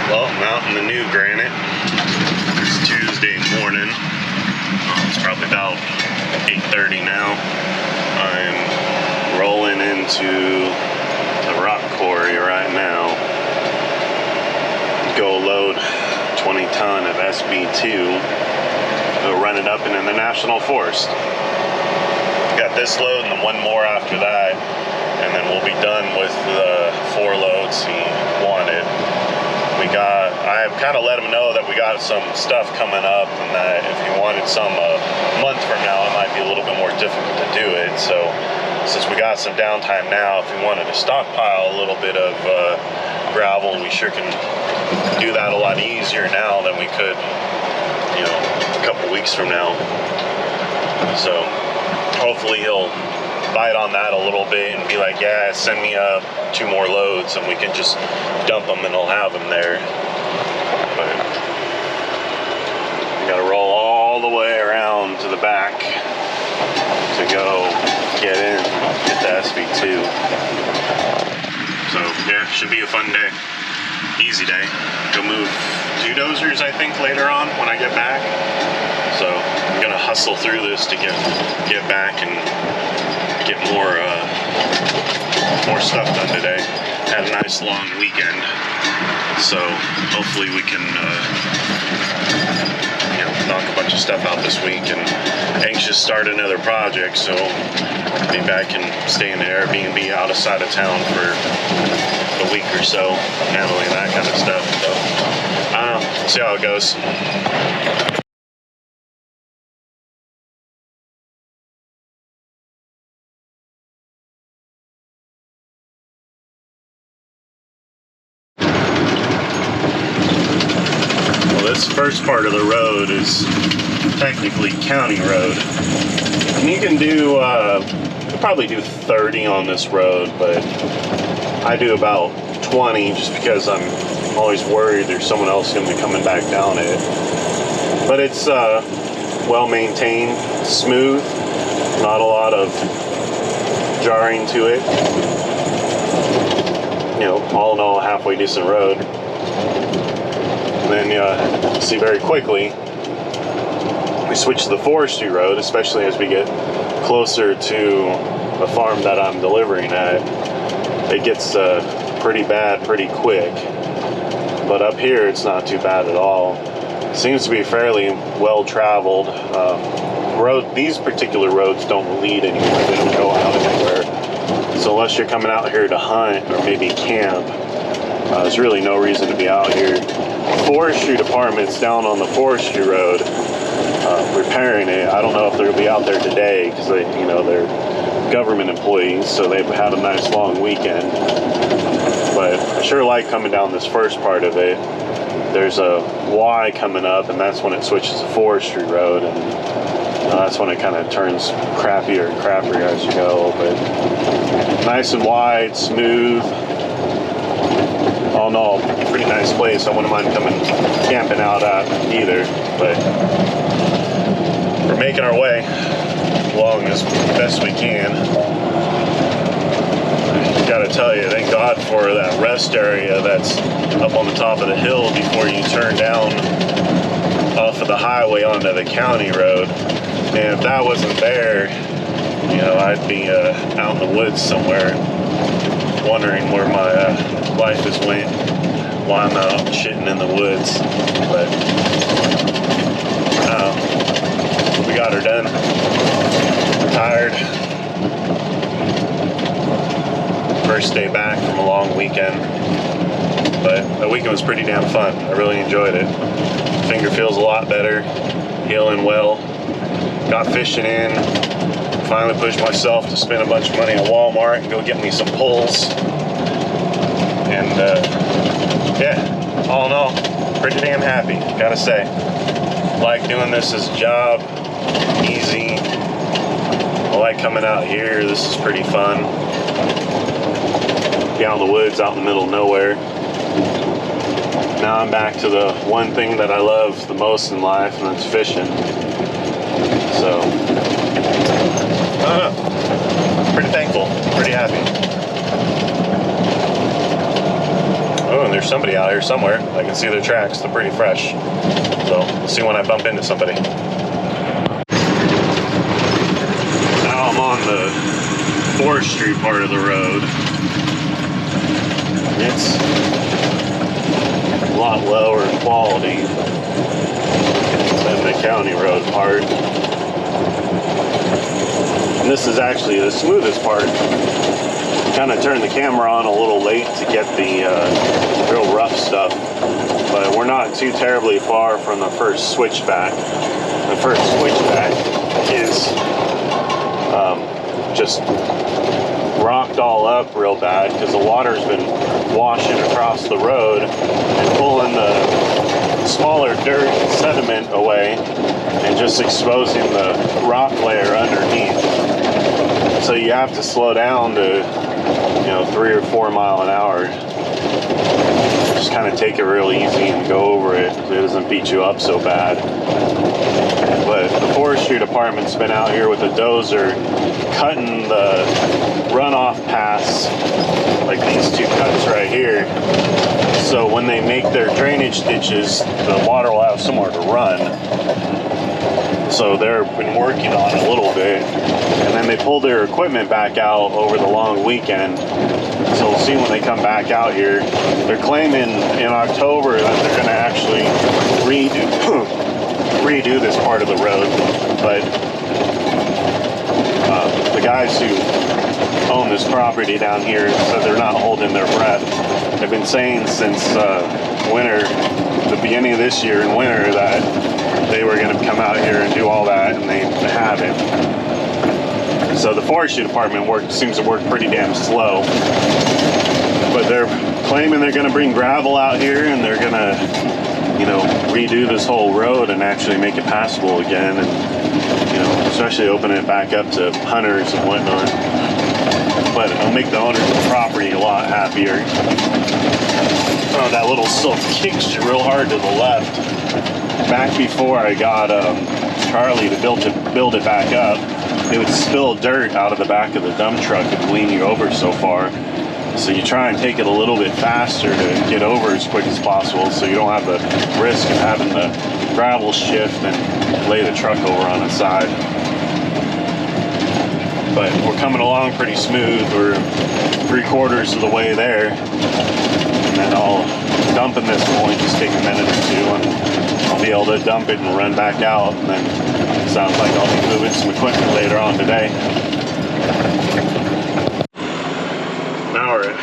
Well, I'm out in the new granite. It's Tuesday morning. It's probably about 8:30 now. I'm rolling into the rock quarry right now. Go load 20 ton of SB2. Go run it up into the National Forest. Got this load and then one more after that, and then we'll be done with the 4 loads he wanted. I kind of let him know that we got some stuff coming up, and that if he wanted some a month from now, it might be a little bit more difficult to do it. So since we got some downtime now, if we wanted to stockpile a little bit of gravel, we sure can do that a lot easier now than we could, a couple weeks from now. So hopefully he'll bite on that a little bit and be like, yeah, send me 2 more loads and we can just dump them and he'll have them there. But we gotta roll all the way around to the back to go get the SB2. So yeah, should be a fun day. Easy day. Go move 2 dozers, I think, later on when I get back. So I'm gonna hustle through this to get back and get more stuff done today. Had a nice long weekend, so hopefully we can knock a bunch of stuff out this week. And anxious to start another project, so be back and stay in the Airbnb outside of town for a week or so, handling that kind of stuff. So I don't know, we'll see how it goes. This first part of the road is technically county road, and you can do you'll probably do 30 on this road, but I do about 20 just because I'm always worried there's someone else going to be coming back down it. But it's well maintained, smooth, not a lot of jarring to it. All in all, a halfway decent road. And then you see very quickly we switch to the forestry road, especially as we get closer to the farm that I'm delivering at. It gets pretty bad pretty quick, but up here it's not too bad at all. Seems to be fairly well traveled. These particular roads don't lead anywhere, they don't go out anywhere. So unless you're coming out here to hunt or maybe camp, there's really no reason to be out here. Forestry department's down on the forestry road repairing it. I don't know if they'll be out there today because they're government employees, so they've had a nice long weekend. But I sure like coming down this first part of it. There's a Y coming up, and that's when it switches to forestry road, and that's when it kind of turns crappier and crappier as you go. But nice and wide, smooth. All in all, pretty nice place. I wouldn't mind coming camping out at either, but we're making our way along as best we can. Gotta tell you, thank God for that rest area that's up on the top of the hill before you turn down off of the highway onto the county road. And if that wasn't there, I'd be out in the woods somewhere wondering where my life has went while I'm out shitting in the woods. But we got her done. I'm tired. First day back from a long weekend, but the weekend was pretty damn fun. I really enjoyed it. Finger feels a lot better, healing well. Got fishing in. Finally pushed myself to spend a bunch of money at Walmart and go get me some poles. And yeah, all in all, pretty damn happy, gotta say. Like doing this as a job, easy. I like coming out here, this is pretty fun. Be out in the woods, out in the middle of nowhere. Now I'm back to the one thing that I love the most in life, and that's fishing. So, I don't know. Pretty thankful, pretty happy. Oh, and there's somebody out here somewhere. I can see their tracks. They're pretty fresh. So we'll see when I bump into somebody. Now I'm on the forestry part of the road. It's a lot lower quality than the county road part. And this is actually the smoothest part. Kind of turned the camera on a little late to get the real rough stuff, but we're not too terribly far from the first switchback. The first switchback is just rocked all up real bad because the water's been washing across the road and pulling the smaller dirt and sediment away and just exposing the rock layer underneath. So you have to slow down to 3 or 4 mile an hour. Just kind of take it real easy and go over it so it doesn't beat you up so bad. But the forestry department's been out here with a dozer cutting the runoff paths, like these two cuts right here. So when they make their drainage ditches, the water will have somewhere to run. So they've been working on it a little bit. And then they pulled their equipment back out over the long weekend. So we'll see when they come back out here. They're claiming in October that they're going to actually redo this part of the road. But the guys who own this property down here said they're not holding their breath. They've been saying since winter, the beginning of this year in winter, that they were going to come out here and do all that, and they haven't. So the forestry department seems to work pretty damn slow. But they're claiming they're going to bring gravel out here, and they're going to, redo this whole road and actually make it passable again, and especially open it back up to hunters and whatnot. But it'll make the owners of the property a lot happier. Oh, that little slope kicks you real hard to the left. Back before I got Charlie to build it back up, it would spill dirt out of the back of the dump truck and lean you over so far. So you try and take it a little bit faster to get over as quick as possible, so you don't have the risk of having the gravel shift and lay the truck over on its side. But we're coming along pretty smooth. We're 3/4 of the way there. And then I'll dump in this point, just take a minute or two, and I'll be able to dump it and run back out. And then it sounds like I'll be moving some equipment later on today. Now we're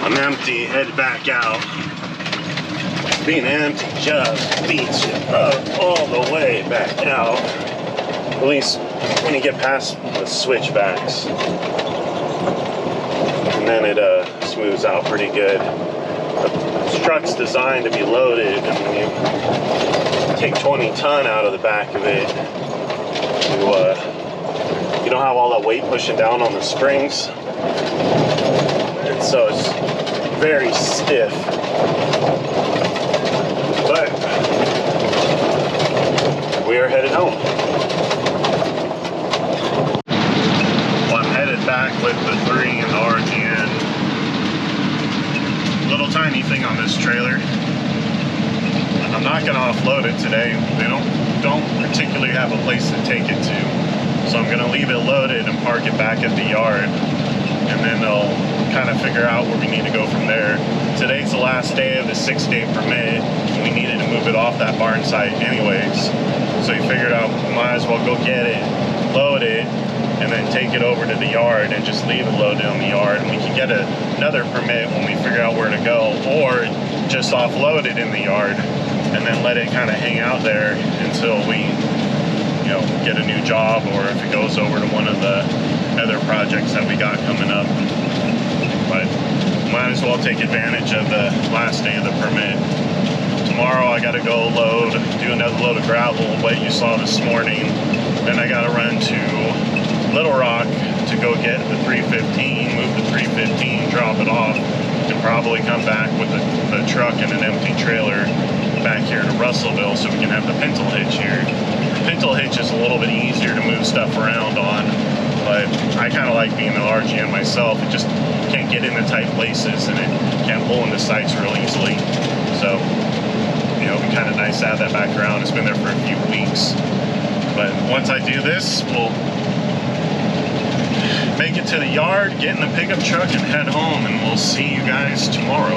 on empty, head back out. Being empty just beats you up all the way back out. At least when you get past the switchbacks. And then it smooths out pretty good. This truck's designed to be loaded, and when you take 20 ton out of the back of it, you don't have all that weight pushing down on the springs. And so it's very stiff. But we are headed home. Well, I'm headed back with the 3 and the RGN. Little tiny thing on this trailer. I'm not going to offload it today. They don't particularly have a place to take it to. So I'm going to leave it loaded and park it back at the yard. And then they'll kind of figure out where we need to go from there. Today's the last day of the 6-day permit. We needed to move it off that barn site anyways. So we figured out we might as well go get it, load it, and then take it over to the yard and just leave it loaded on the yard. And we can get another permit when we figure out where to go, or just offload it in the yard and then let it kind of hang out there until we get a new job, or if it goes over to one of the other projects that we got coming up. But might as well take advantage of the last day of the permit. Tomorrow I gotta go do another load of gravel, what you saw this morning. Then I gotta run to Little Rock to go get the 315, move the 315, drop it off, and probably come back with the truck and an empty trailer back here to Russellville so we can have the pintle hitch here. The pintle hitch is a little bit easier to move stuff around on, but I kind of like being an RGN myself. It just can't get into tight places, and it can't pull into sites real easily. So, you know, it'd be kind of nice to have that back around. It's been there for a few weeks. But once I do this, we'll make it to the yard, get in the pickup truck, and head home, and we'll see you guys tomorrow.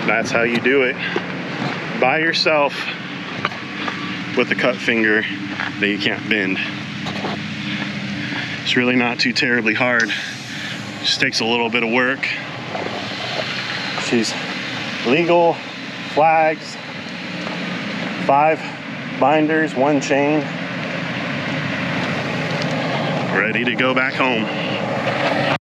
That's how you do it by yourself with a cut finger that you can't bend. It's really not too terribly hard. Just takes a little bit of work. She's legal, flags, 5 binders, 1 chain, ready to go back home.